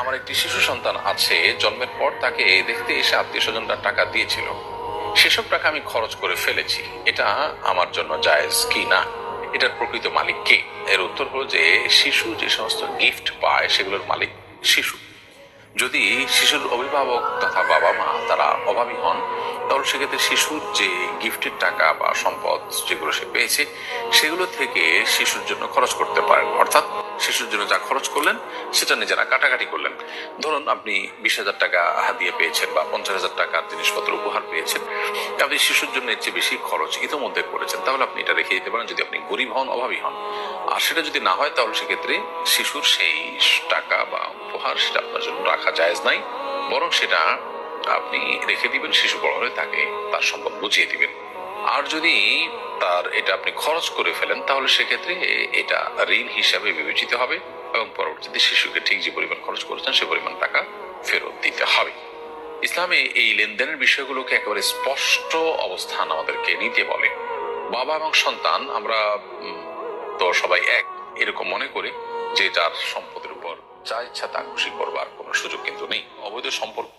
আমার একটি শিশু সন্তান আছে, জন্মের পর তাকে দেখতে এসে আত্মীয় স্বজনরা টাকা দিয়েছিল, সেসব টাকা আমি খরচ করে ফেলেছি, এটা আমার জন্য জায়েজ কি না? এটার প্রকৃত মালিক কে? এর উত্তর হলো যে শিশু যে সমস্ত গিফট পায় সেগুলোর মালিক শিশু। যদি শিশুর অভিভাবক তথা বাবা মা তারা অভাবী হন, তাহলে সেক্ষেত্রে শিশুর যে গিফটের টাকা বা সম্পদ যেগুলো সে পেয়েছে সেগুলো থেকে শিশুর জন্য খরচ করতে পারেন। অর্থাৎ শিশুর জন্য যা খরচ করলেন সেটা নিজেরা কাটাকাটি করলেন। ধরুন আপনি 20,000 টাকা হাদিয়া পেয়েছেন বা 50,000 টাকার জিনিসপত্র উপহার পেয়েছেন, আপনি শিশুর জন্য এর চেয়ে বেশি খরচ ইতোমধ্যে করেছেন, তাহলে আপনি এটা রেখে দিতে পারেন যদি আপনি গরিব হন, অভাবী হন। আর সেটা যদি না হয় তাহলে সেক্ষেত্রে শিশুর সেই টাকা বা উপহার সেটা আপনার জন্য রাখা জায়েজ নাই, বরং সেটা আপনি রেখে দিবেন, শিশু বড় হলে তাকে তার সম্পদ বুঝিয়ে দিবেন। আর যদি তার এটা আপনি খরচ করে ফেলেন তাহলে সেক্ষেত্রে এটা ঋণ হিসাবে বিবেচিত হবে এবং পরবর্তীতে শিশুকে ঠিক যে পরিমাণ খরচ করেছেন সে পরিমাণ টাকা ফেরত দিতে হবে। ইসলামে এই লেনদেনের বিষয়গুলোকে একেবারে স্পষ্ট অবস্থান আমাদেরকে নিতে বলে। বাবা এবং সন্তান আমরা তো সবাই এক এরকম মনে করে যে যার সম্পদের উপর যা ইচ্ছা তা খুশি করবার কোনো সুযোগ কিন্তু নেই। অবৈধ সম্পর্ক